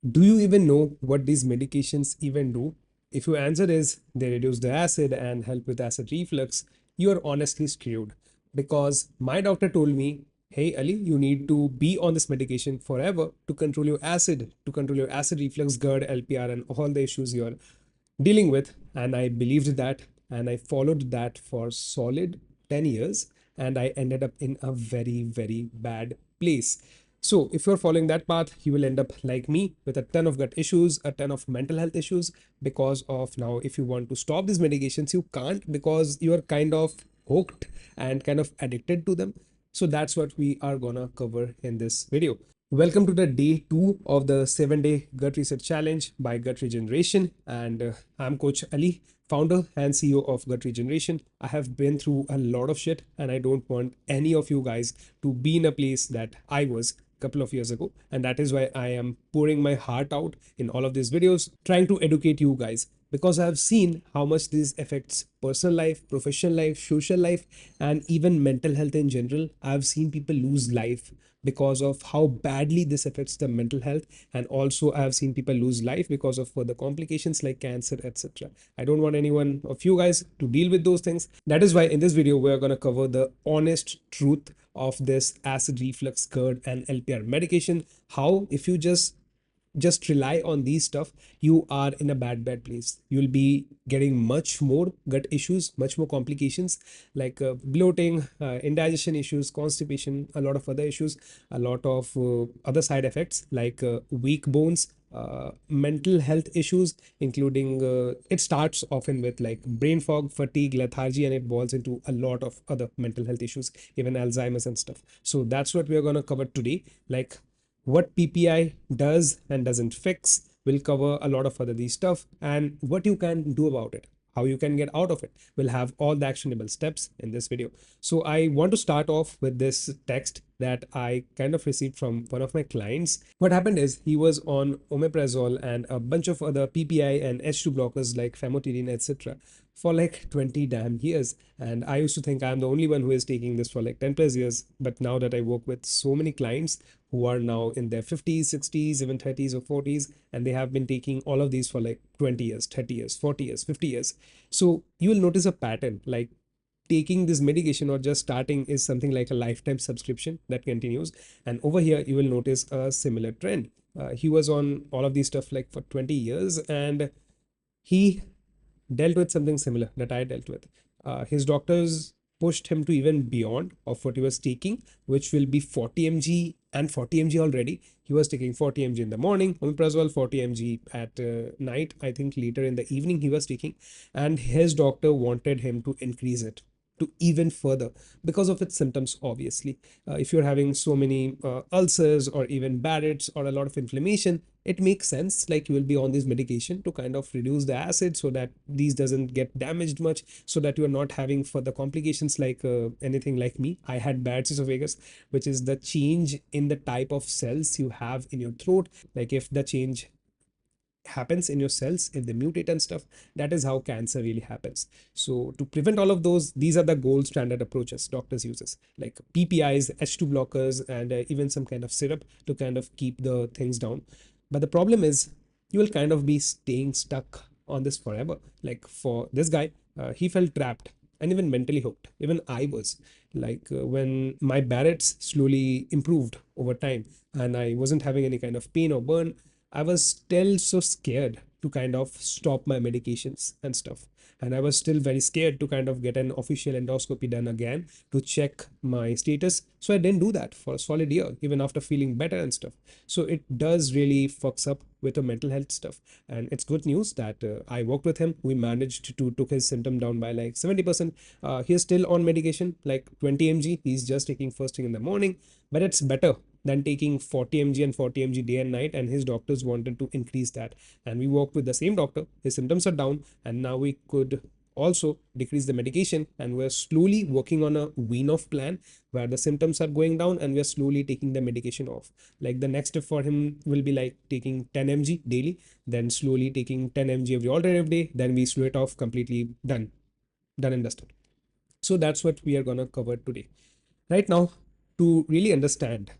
Do you even know what these medications even do? If your answer is they reduce the acid and help with acid reflux, you are honestly screwed. Because my doctor told me, hey Ali, you need to be on this medication forever to control your acid, to control your acid reflux, GERD, LPR, and all the issues you're dealing with. And I believed that and I followed that for solid 10 years. And I ended up in a very, very bad place. So if you're following that path, you will end up like me with a ton of gut issues, a ton of mental health issues because of now, if you want to stop these medications, you can't because you're kind of hooked and kind of addicted to them. So that's what we are gonna cover in this video. Welcome to the day 2 of the 7-day gut reset challenge by Gut Regeneration. And I'm Coach Ali, founder and CEO of Gut Regeneration. I have been through a lot of shit and I don't want any of you guys to be in a place that I was a couple of years ago. And that is why I am pouring my heart out in all of these videos, trying to educate you guys because I have seen how much this affects personal life, professional life, social life, and even mental health in general. I've seen people lose life because of how badly this affects the mental health, and also I have seen people lose life because of further complications like cancer, etc. I don't want anyone of you guys to deal with those things. That is why in this video we're going to cover the honest truth of this acid reflux, GERD, and LPR medication. How, if you just rely on these stuff, you are in a bad place. You'll be getting much more gut issues, much more complications like bloating, indigestion issues, constipation, a lot of other issues, a lot of other side effects like weak bones, mental health issues, including it starts often with like brain fog, fatigue, lethargy, and it boils into a lot of other mental health issues, even Alzheimer's and stuff. So that's what we're going to cover today, like what PPI does and doesn't fix. We'll cover a lot of other these stuff and what you can do about it, how you can get out of it. We'll have all the actionable steps in this video. So I want to start off with this text that I kind of received from one of my clients. What happened is he was on omeprazole and a bunch of other PPI and H2 blockers like famotidine, etc. for like 20 damn years. And I used to think I'm the only one who is taking this for like 10 plus years. But now that I work with so many clients who are now in their 50s, 60s, even 30s or 40s, and they have been taking all of these for like 20 years, 30 years, 40 years, 50 years. So you will notice a pattern like taking this medication or just starting is something like a lifetime subscription that continues. And over here, you will notice a similar trend. He was on all of these stuff like for 20 years and he dealt with something similar that I dealt with. His doctors pushed him to even beyond of what he was taking, which will be 40 mg and 40 mg already. He was taking 40 mg in the morning, omeprazole 40 mg at night. I think later in the evening he was taking, and his doctor wanted him to increase it to even further because of its symptoms. Obviously, if you're having so many ulcers or even Barrett's or a lot of inflammation, it makes sense like you will be on this medication to kind of reduce the acid so that these doesn't get damaged much, so that you are not having further complications like anything like me. I had Barrett's esophagus, which is the change in the type of cells you have in your throat. Like if the change happens in your cells, if they mutate and stuff, that is how cancer really happens. So to prevent all of those, these are the gold standard approaches doctors uses, like PPIs, H2 blockers, and even some kind of syrup to kind of keep the things down. But the problem is you will kind of be staying stuck on this forever. Like for this guy, he felt trapped and even mentally hooked. Even I was like when my Barrett's slowly improved over time and I wasn't having any kind of pain or burn, I was still so scared to kind of stop my medications and stuff. And I was still very scared to kind of get an official endoscopy done again to check my status. So I didn't do that for a solid year, even after feeling better and stuff. So it does really fucks up with the mental health stuff. And it's good news that I worked with him. We managed to took his symptom down by like 70%. He's still on medication, like 20 mg. He's just taking first thing in the morning, but it's better than taking 40 mg and 40 mg day and night, and his doctors wanted to increase that, and we worked with the same doctor. His symptoms are down, and now we could also decrease the medication, and we're slowly working on a wean off plan where the symptoms are going down and we're slowly taking the medication off. Like the next step for him will be like taking 10 mg daily, then slowly taking 10 mg every alternative day, then we slow it off completely. Done and dusted. So that's what we are going to cover today. Right now, to really understand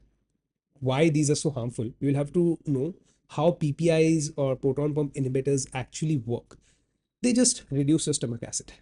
why these are so harmful, you will have to know how PPIs or proton pump inhibitors actually work. They just reduce your stomach acid.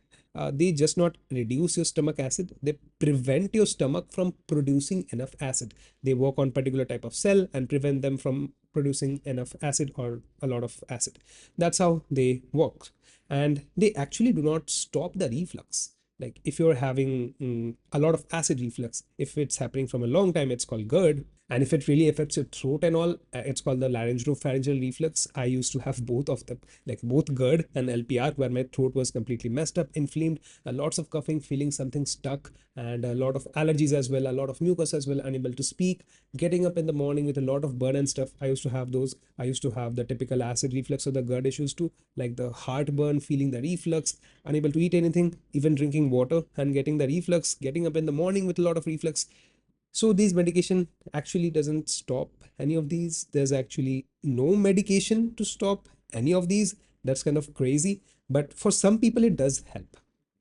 They just not reduce your stomach acid, they prevent your stomach from producing enough acid. They work on particular type of cell and prevent them from producing enough acid or a lot of acid. That's how they work. And they actually do not stop the reflux. Like if you're having a lot of acid reflux, if it's happening from a long time, it's called GERD. And if it really affects your throat and all, it's called the laryngopharyngeal reflux. I used to have both of them, like both GERD and LPR, where my throat was completely messed up, inflamed, lots of coughing, feeling something stuck, and a lot of allergies as well, a lot of mucus as well, unable to speak, getting up in the morning with a lot of burn and stuff. I used to have those. I used to have the typical acid reflux or the GERD issues too, like the heartburn, feeling the reflux, unable to eat anything, even drinking water and getting the reflux, getting up in the morning with a lot of reflux. So these medication actually doesn't stop any of these. There's actually no medication to stop any of these. That's kind of crazy. But for some people, it does help.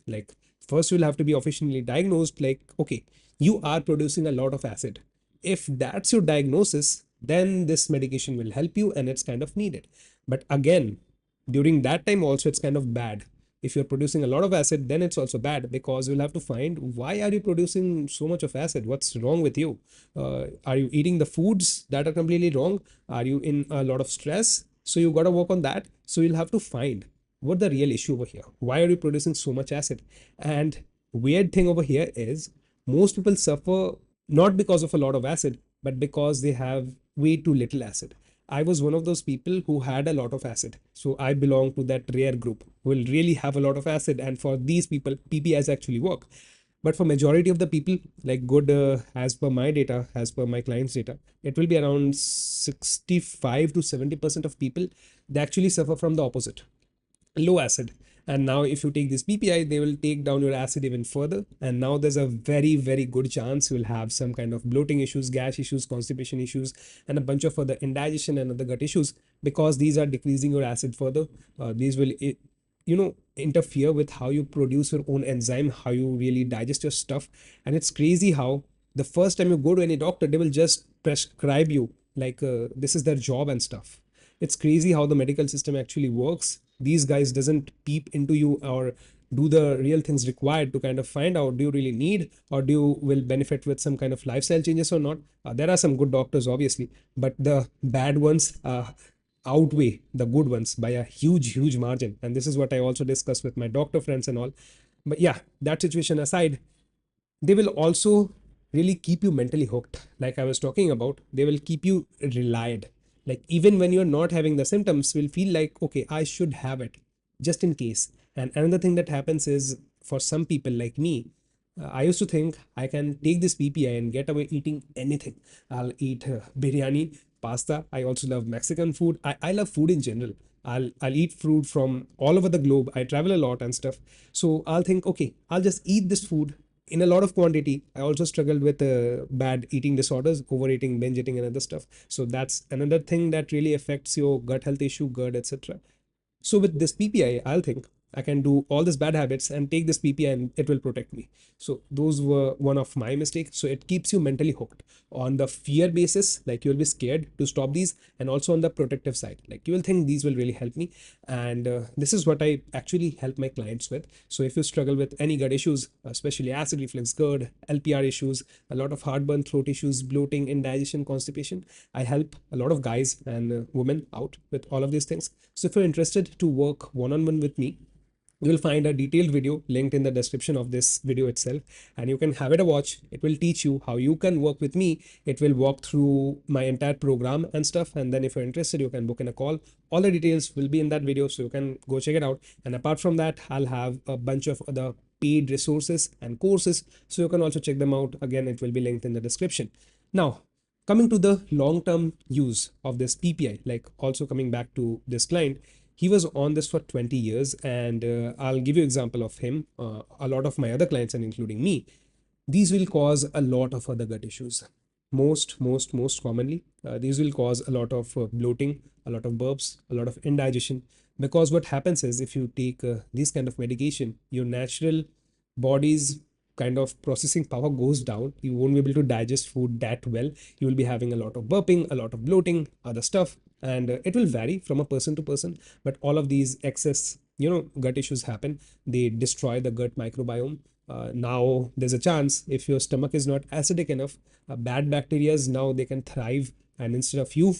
Like first you'll have to be officially diagnosed, like, okay, you are producing a lot of acid. If that's your diagnosis, then this medication will help you and it's kind of needed. But again, during that time also it's kind of bad. If you're producing a lot of acid, then it's also bad, because you'll have to find why are you producing so much of acid? What's wrong with you? Are you eating the foods that are completely wrong? Are you in a lot of stress? So you got to work on that. So you'll have to find what the real issue over here. Why are you producing so much acid? And weird thing over here is most people suffer not because of a lot of acid, but because they have way too little acid. I was one of those people who had a lot of acid. So I belong to that rare group who will really have a lot of acid. And for these people, PPIs actually work. But for majority of the people, like good, as per my data, as per my client's data, it will be around 65 to 70% of people, they actually suffer from the opposite, low acid. And now if you take this PPI, they will take down your acid even further. And now there's a very, very good chance you will have some kind of bloating issues, gas issues, constipation issues, and a bunch of other indigestion and other gut issues, because these are decreasing your acid further. These will, interfere with how you produce your own enzyme, how you really digest your stuff. And it's crazy how the first time you go to any doctor, they will just prescribe you like this is their job and stuff. It's crazy how the medical system actually works. These guys doesn't peep into you or do the real things required to kind of find out, do you really need, or do you will benefit with some kind of lifestyle changes or not. There are some good doctors obviously, but the bad ones outweigh the good ones by a huge margin. And this is what I also discuss with my doctor friends and all. But yeah, that situation aside, they will also really keep you mentally hooked. Like I was talking about, they will keep you relied. Like even when you're not having the symptoms, will feel like, okay, I should have it just in case. And another thing that happens is, for some people like me, I used to think I can take this PPI and get away eating anything. I'll eat biryani, pasta. I also love Mexican food. I love food in general. I'll eat food from all over the globe. I travel a lot and stuff. So I'll think, okay, I'll just eat this food in a lot of quantity. I also struggled with bad eating disorders, overeating, binge eating, and other stuff. So that's another thing that really affects your gut health issue, GERD, etc. So with this PPI, I'll think I can do all these bad habits and take this PPI and it will protect me. So those were one of my mistakes. So it keeps you mentally hooked on the fear basis, like you'll be scared to stop these, and also on the protective side, like you will think these will really help me. And this is what I actually help my clients with. So if you struggle with any gut issues, especially acid reflux, GERD, LPR issues, a lot of heartburn, throat issues, bloating, indigestion, constipation, I help a lot of guys and women out with all of these things. So if you're interested to work one-on-one with me, you will find a detailed video linked in the description of this video itself, and you can have it a watch. It will teach you how you can work with me. It will walk through my entire program and stuff, and then if you're interested, you can book in a call. All the details will be in that video, so you can go check it out. And apart from that, I'll have a bunch of other paid resources and courses, so you can also check them out. Again, it will be linked in the description. Now, coming to the long-term use of this PPI, like also coming back to this client, he was on this for 20 years. And I'll give you example of him. A lot of my other clients, and including me, these will cause a lot of other gut issues. Most commonly, these will cause a lot of bloating, a lot of burps, a lot of indigestion. Because what happens is, if you take this kind of medication, your natural body's kind of processing power goes down. You won't be able to digest food that well. You will be having a lot of burping, a lot of bloating, other stuff. and it will vary from a person to person, but all of these excess, gut issues happen. They destroy the gut microbiome. Now there's a chance if your stomach is not acidic enough, bad bacteria now they can thrive, and instead of you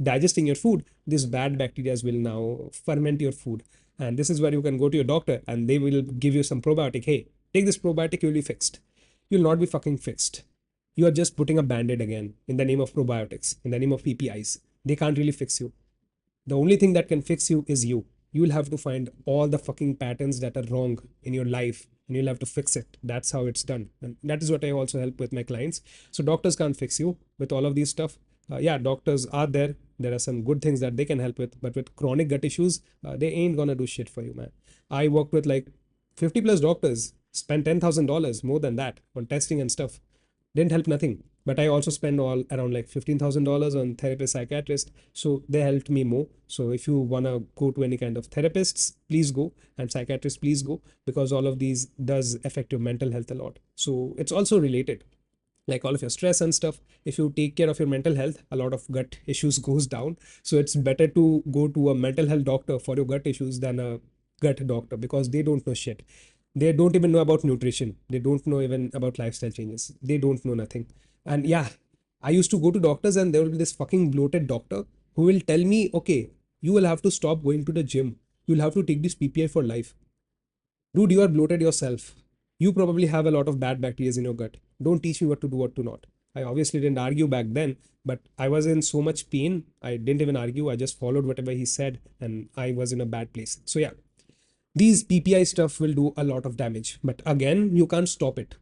digesting your food, these bad bacteria will now ferment your food. And this is where you can go to your doctor and they will give you some probiotic. Hey, take this probiotic, you'll be fixed. You'll not be fucking fixed. You are just putting a band-aid again in the name of probiotics, in the name of PPIs. They can't really fix you. The only thing that can fix you is you. You will have to find all the fucking patterns that are wrong in your life and you'll have to fix it. That's how it's done. And that is what I also help with my clients. So doctors can't fix you with all of these stuff. Yeah, doctors are there. There are some good things that they can help with, but with chronic gut issues, they ain't gonna do shit for you, man. I worked with like 50 plus doctors, spent $10,000 more than that on testing and stuff. Didn't help nothing. But I also spend all around like $15,000 on therapist, psychiatrist. So they helped me more. So if you want to go to any kind of therapists, please go. And psychiatrists, please go. Because all of these does affect your mental health a lot. So it's also related. Like all of your stress and stuff, if you take care of your mental health, a lot of gut issues goes down. So it's better to go to a mental health doctor for your gut issues than a gut doctor, because they don't know shit. They don't even know about nutrition. They don't know even about lifestyle changes. They don't know nothing. And yeah, I used to go to doctors and there will be this fucking bloated doctor who will tell me, okay, you will have to stop going to the gym. You'll have to take this PPI for life. Dude, you are bloated yourself. You probably have a lot of bad bacteria in your gut. Don't teach me what to do, what to not. I obviously didn't argue back then, but I was in so much pain. I didn't even argue. I just followed whatever he said and I was in a bad place. So yeah, these PPI stuff will do a lot of damage, but again, you can't stop it.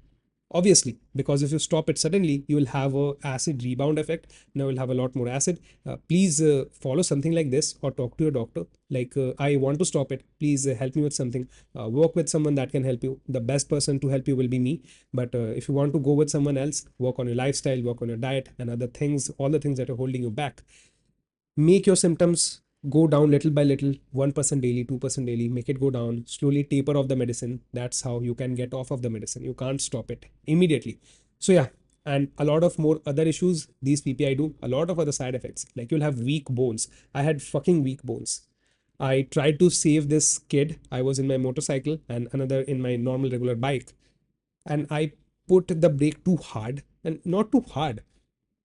Obviously, because if you stop it suddenly, you will have a acid rebound effect. Now you'll have a lot more acid. Please follow something like this or talk to your doctor. Like, I want to stop it. Please help me with something. Work with someone that can help you. The best person to help you will be me. But if you want to go with someone else, work on your lifestyle, work on your diet and other things, all the things that are holding you back. Make your symptoms go down little by little, 1% daily, 2% daily, make it go down, slowly taper off the medicine. That's how you can get off of the medicine. You can't stop it immediately. So yeah, and a lot of more other issues these PPI do, a lot of other side effects. Like you'll have weak bones. I had fucking weak bones. I tried to save this kid. I was in my motorcycle and another in my normal regular bike. And I put the brake too hard and not too hard,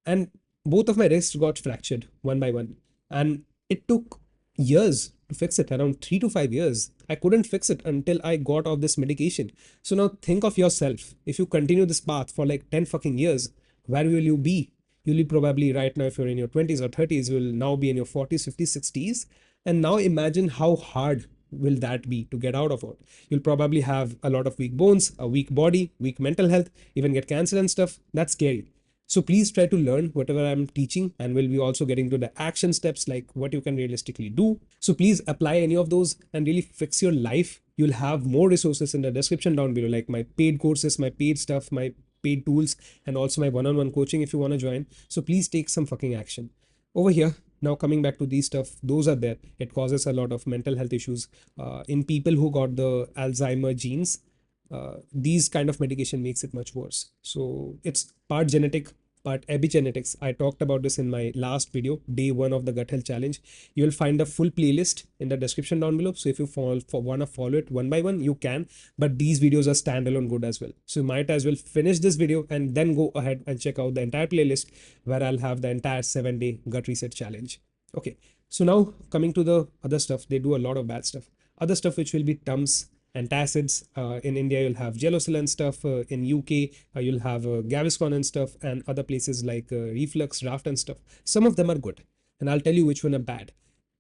and both of my wrists got fractured one by one, and it took years to fix it, around 3 to 5 years. I couldn't fix it until I got off this medication. So now think of yourself, if you continue this path for like 10 fucking years, where will you be? You'll be probably right now, if you're in your 20s or 30s, you will now be in your 40s, 50s, 60s. And now imagine how hard will that be to get out of it. You'll probably have a lot of weak bones, a weak body, weak mental health, even get cancer and stuff. That's scary. So please try to learn whatever I'm teaching, and we'll be also getting to the action steps, like what you can realistically do. So please apply any of those and really fix your life. You'll have more resources in the description down below, like my paid courses, my paid stuff, my paid tools, and also my one-on-one coaching if you want to join. So please take some fucking action. Over here, now coming back to these stuff, those are there. It causes a lot of mental health issues in people who got the Alzheimer genes. These kind of medication makes it much worse. So it's part genetic, part epigenetics. I talked about this in my last video, day 1 of the gut health challenge. You will find a full playlist in the description down below. So if you want to follow it one by one, you can, but these videos are standalone good as well. So you might as well finish this video and then go ahead and check out the entire playlist where I'll have the entire 7-day gut reset challenge. Okay. So now coming to the other stuff, they do a lot of bad stuff. Other stuff which will be Tums, antacids. In India, you'll have Gelocil and stuff. In UK, you'll have Gaviscon and stuff, and other places like Reflux, Raft and stuff. Some of them are good, and I'll tell you which one are bad.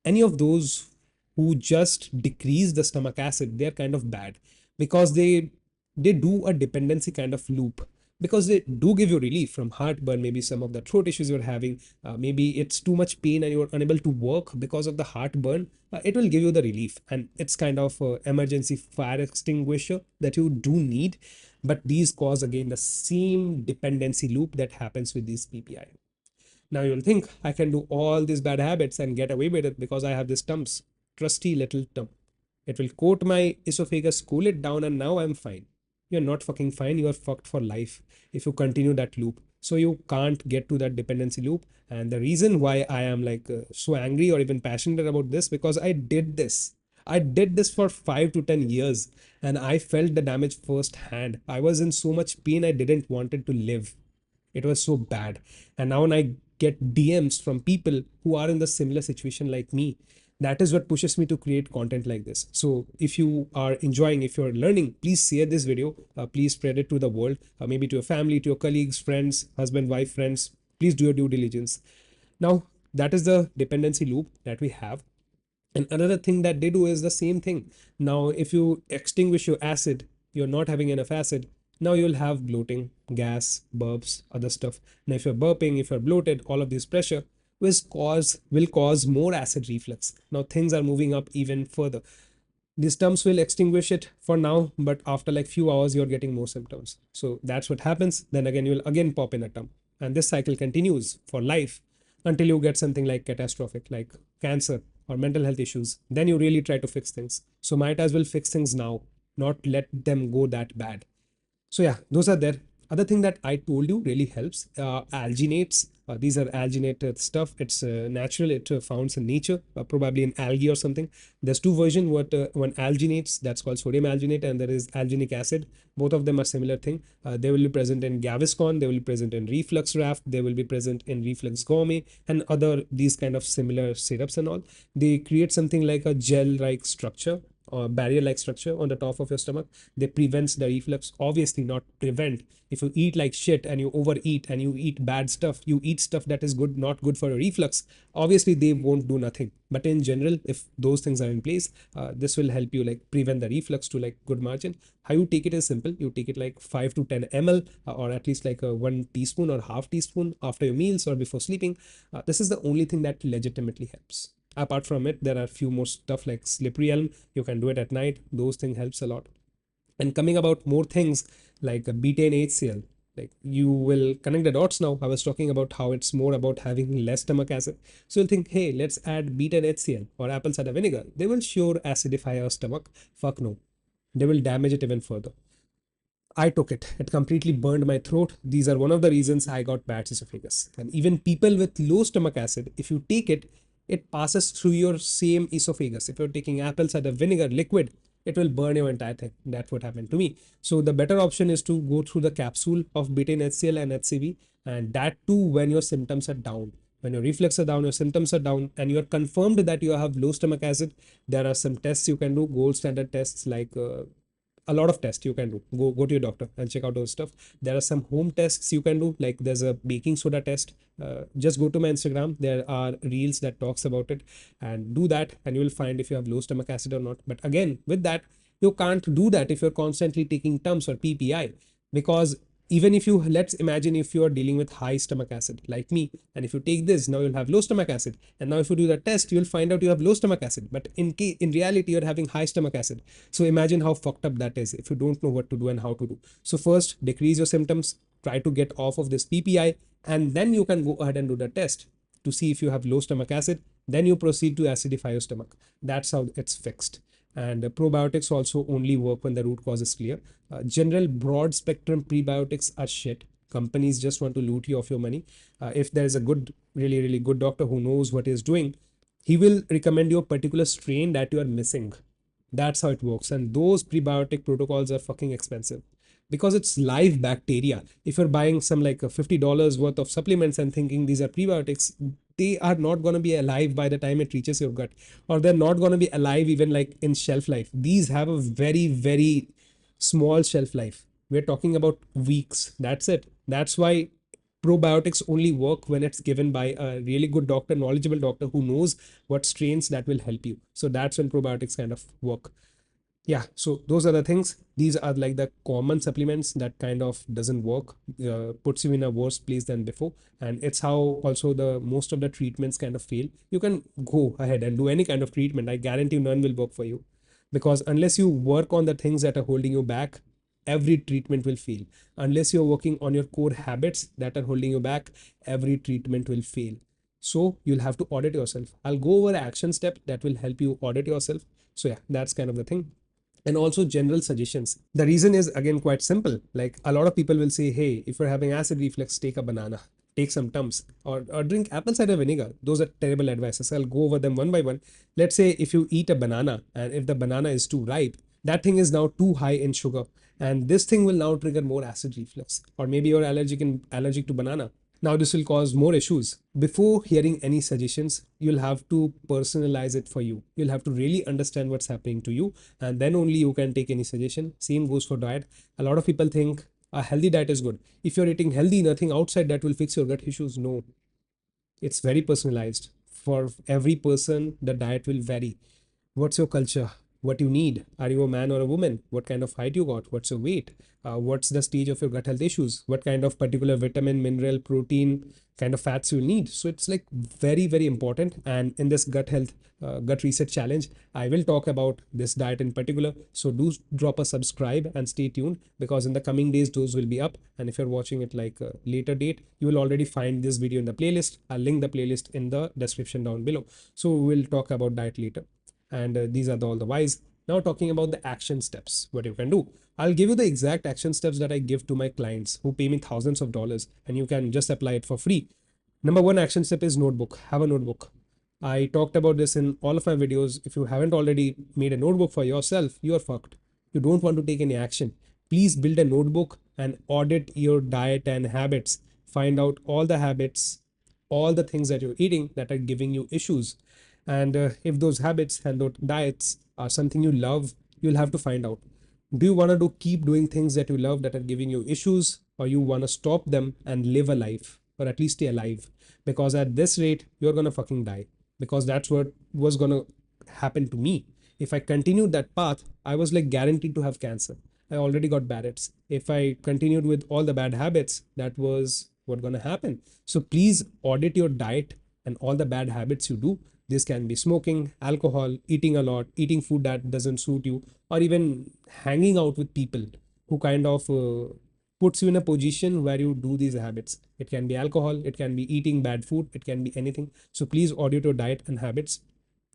Any of those who just decrease the stomach acid, they're kind of bad, because they do a dependency kind of loop, because they do give you relief from heartburn, maybe some of the throat issues you're having, maybe it's too much pain and you're unable to work because of the heartburn. It will give you the relief, and it's kind of emergency fire extinguisher that you do need. But these cause again the same dependency loop that happens with these PPI. Now you'll think I can do all these bad habits and get away with it because I have this Tums, trusty little Tum. It will coat my esophagus, cool it down, and now I'm fine. You're not fucking fine. You're fucked for life if you continue that loop. So you can't get to that dependency loop. And the reason why I am like so angry or even passionate about this, because I did this for 5 to 10 years, and I felt the damage firsthand. I was in so much pain, I didn't wanted to live. It was so bad. And now when I get DMs from people who are in the similar situation like me, that is what pushes me to create content like this. So if you are enjoying, if you're learning, please share this video. Please spread it to the world, maybe to your family, to your colleagues, friends, husband, wife, friends. Please do your due diligence. Now, that is the dependency loop that we have. And another thing that they do is the same thing. Now, if you extinguish your acid, you're not having enough acid. Now you'll have bloating, gas, burps, other stuff. Now, if you're burping, if you're bloated, all of this pressure will cause more acid reflux. Now things are moving up even further. These terms will extinguish it for now, but after like few hours, you're getting more symptoms. So that's what happens. Then again, you'll again pop in a term. And this cycle continues for life until you get something like catastrophic, like cancer or mental health issues. Then you really try to fix things. So might as well fix things now, not let them go that bad. So yeah, those are there. Other thing that I told you really helps, alginates. These are alginated stuff. It's natural. It founds in nature, probably in algae or something. There's two versions. One alginates, that's called sodium alginate, and there is alginic acid. Both of them are similar thing. They will be present in Gaviscon. They will be present in Reflux Raft. They will be present in Reflux Gourmet and other these kind of similar syrups and all. They create something like a gel-like structure or barrier-like structure on the top of your stomach. They prevents the reflux. Obviously, not prevent. If you eat like shit and you overeat and you eat bad stuff, you eat stuff that is good, not good for your reflux. Obviously, they won't do nothing. But in general, if those things are in place, this will help you like prevent the reflux to like good margin. How you take it is simple. You take it like 5 to 10 ml, or at least like a 1 teaspoon or half teaspoon after your meals or before sleeping. This is the only thing that legitimately helps. Apart from it, there are few more stuff like slippery elm. You can do it at night. Those things helps a lot. And coming about more things like betaine HCl, like you will connect the dots now. I was talking about how it's more about having less stomach acid. So you'll think, hey, let's add betaine HCl or apple cider vinegar. They will sure acidify your stomach. Fuck no. They will damage it even further. I took it. It completely burned my throat. These are one of the reasons I got bad esophagus. And even people with low stomach acid, if you take it, it passes through your same esophagus. If you're taking apple cider vinegar liquid, it will burn your entire thing. That's what happened to me. So the better option is to go through the capsule of betaine HCl and HCV, and that too when your symptoms are down. When your reflex are down, your symptoms are down, and you are confirmed that you have low stomach acid, there are some tests you can do, gold standard tests like a lot of tests you can do. Go to your doctor and check out those stuff. There are some home tests you can do, like there's a baking soda test. Just go to my Instagram. There are reels that talks about it, and do that, and you will find if you have low stomach acid or not. But again, with that, you can't do that if you're constantly taking Tums or PPI, because even if you, let's imagine if you are dealing with high stomach acid like me, and if you take this, now you'll have low stomach acid, and now if you do the test, you'll find out you have low stomach acid, but in reality you're having high stomach acid. So imagine how fucked up that is if you don't know what to do and how to do. So first, decrease your symptoms, try to get off of this PPI, and then you can go ahead and do the test to see if you have low stomach acid. Then you proceed to acidify your stomach. That's how it's fixed. And probiotics also only work when the root cause is clear. General broad spectrum prebiotics are shit. Companies just want to loot you of your money. If there is a good, really, really good doctor who knows what he's doing, he will recommend you a particular strain that you are missing. That's how it works. And those prebiotic protocols are fucking expensive because it's live bacteria. If you're buying some like $50 worth of supplements and thinking these are prebiotics, they are not going to be alive by the time it reaches your gut, or they're not going to be alive even like in shelf life. These have a very, very small shelf life. We're talking about weeks. That's it. That's why probiotics only work when it's given by a really good doctor, knowledgeable doctor who knows what strains that will help you. So that's when probiotics kind of work. Yeah, so those are the things. These are like the common supplements that kind of doesn't work, puts you in a worse place than before. And it's how also the most of the treatments kind of fail. You can go ahead and do any kind of treatment. I guarantee none will work for you, because unless you work on the things that are holding you back, every treatment will fail. Unless you're working on your core habits that are holding you back, every treatment will fail. So you'll have to audit yourself. I'll go over an action step that will help you audit yourself. So yeah, that's kind of the thing. and also general suggestions. The reason is again quite simple. Like a lot of people will say, hey, if you're having acid reflux, take a banana, take some Tums, or drink apple cider vinegar. Those are terrible advices. I'll go over them one by one. Let's say if you eat a banana and if the banana is too ripe, that thing is now too high in sugar. And this thing will now trigger more acid reflux. Or maybe you're allergic to banana. Now, this will cause more issues. Before hearing any suggestions, you'll have to personalize it for you. You'll have to really understand what's happening to you, and then only you can take any suggestion. Same goes for diet. A lot of people think a healthy diet is good. If you're eating healthy, nothing outside that will fix your gut issues. No, it's very personalized. For every person, the diet will vary. What's your culture? What you need? Are you a man or a woman? What kind of height you got? What's your weight? What's the stage of your gut health issues? What kind of particular vitamin, mineral, protein, kind of fats you need? So it's like very, very important. And in this gut health, gut reset challenge, I will talk about this diet in particular. So do drop a subscribe and stay tuned, because in the coming days, those will be up. And if you're watching it like a later date, you will already find this video in the playlist. I'll link the playlist in the description down below. So we'll talk about diet later. And these are all the whys. Now talking about the action steps, what you can do. I'll give you the exact action steps that I give to my clients who pay me thousands of dollars, and you can just apply it for free. Number one action step is notebook. Have a notebook. I talked about this in all of my videos. If you haven't already made a notebook for yourself, you are fucked. You don't want to take any action. Please build a notebook and audit your diet and habits. Find out all the habits, all the things that you're eating that are giving you issues. And if those habits and those diets are something you love, you'll have to find out. Do you want to keep doing things that you love that are giving you issues, or you want to stop them and live a life, or at least stay alive? Because at this rate, you're going to fucking die. Because that's what was going to happen to me. If I continued that path, I was like guaranteed to have cancer. I already got Barrett's. If I continued with all the bad habits, that was what going to happen. So please audit your diet and all the bad habits you do. This can be smoking, alcohol, eating a lot, eating food that doesn't suit you, or even hanging out with people who kind of puts you in a position where you do these habits. It can be alcohol, it can be eating bad food, it can be anything. So please audit your diet and habits.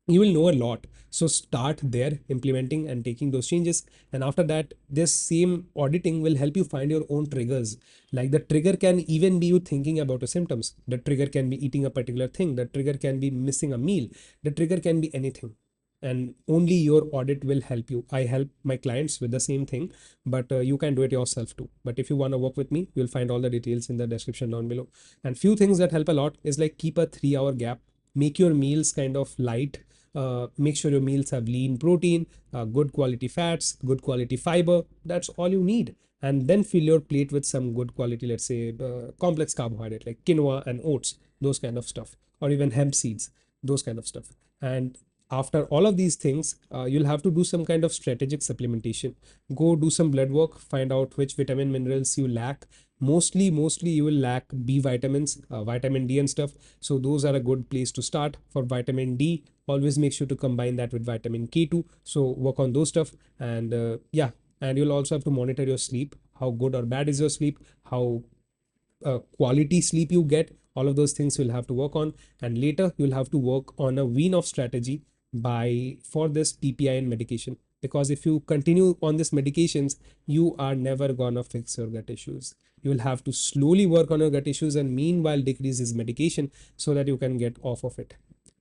You will know a lot. So start there, implementing and taking those changes. And after that, this same auditing will help you find your own triggers. Like the trigger can even be you thinking about your symptoms. The trigger can be eating a particular thing. The trigger can be missing a meal. The trigger can be anything. And only your audit will help you. I help my clients with the same thing, but you can do it yourself too. But if you want to work with me, you'll find all the details in the description down below. And few things that help a lot is like keep a 3-hour gap. Make your meals kind of light. Make sure your meals have lean protein, good quality fats, good quality fiber. That's all you need. And then fill your plate with some good quality, let's say, complex carbohydrate like quinoa and oats, those kind of stuff, or even hemp seeds, those kind of stuff. And after all of these things, you'll have to do some kind of strategic supplementation. Go do some blood work, find out which vitamin minerals you lack. Mostly you will lack B vitamins, vitamin D and stuff. So those are a good place to start. For vitamin D, always make sure to combine that with vitamin K2. So work on those stuff. And yeah, and you'll also have to monitor your sleep. How good or bad is your sleep? How quality sleep you get? All of those things you'll have to work on. And later you'll have to work on a wean off strategy for this PPI and medication. Because if you continue on this medications, you are never gonna fix your gut issues. You will have to slowly work on your gut issues and meanwhile decrease this medication so that you can get off of it.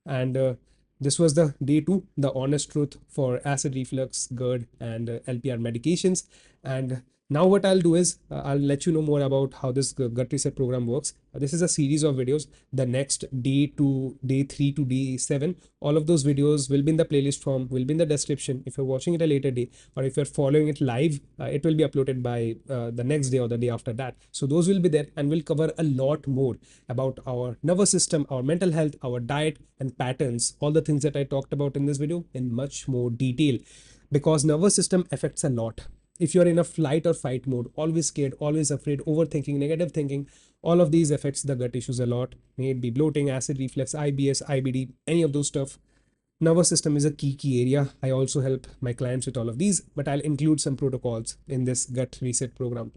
And this was the day 2, the honest truth for acid reflux, GERD, and LPR medications. And now what I'll do is I'll let you know more about how this gut reset program works. This is a series of videos. The next day 3 to day 7, all of those videos will be in the playlist form, will be in the description. If you're watching it a later day, or if you're following it live, it will be uploaded by the next day or the day after that. So those will be there, and we'll cover a lot more about our nervous system, our mental health, our diet and patterns, all the things that I talked about in this video in much more detail, because nervous system affects a lot. If you're in a flight or fight mode, always scared, always afraid, overthinking, negative thinking, all of these affects the gut issues a lot. May it be bloating, acid reflux, IBS, IBD, any of those stuff. Nervous system is a key area. I also help my clients with all of these, but I'll include some protocols in this gut reset program.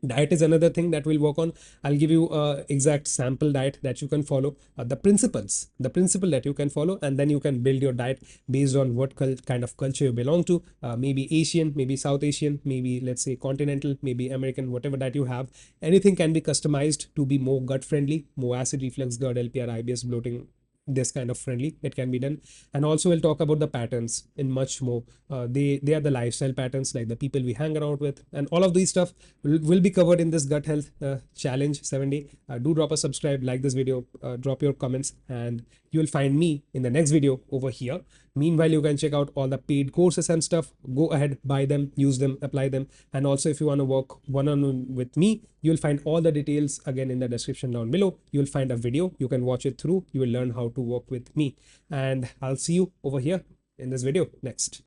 Diet is another thing that we'll work on. I'll give you a exact sample diet that you can follow, the principle that you can follow, and then you can build your diet based on what kind of culture you belong to. Maybe Asian, maybe South Asian, maybe let's say continental, maybe American, whatever that you have. Anything can be customized to be more gut friendly, more acid reflux, GERD, LPR, IBS, bloating, this kind of friendly. It can be done. And also we'll talk about the patterns in much more. They are the lifestyle patterns, like the people we hang around with, and all of these stuff will be covered in this gut health challenge 7 day. Do drop a subscribe, like this video, drop your comments, and you will find me in the next video over here. Meanwhile, you can check out all the paid courses and stuff. Go ahead, buy them, use them, apply them. And also, if you want to work one-on-one with me, you'll find all the details again in the description down below. You'll find a video, you can watch it through, you will learn how to work with me. And I'll see you over here in this video next.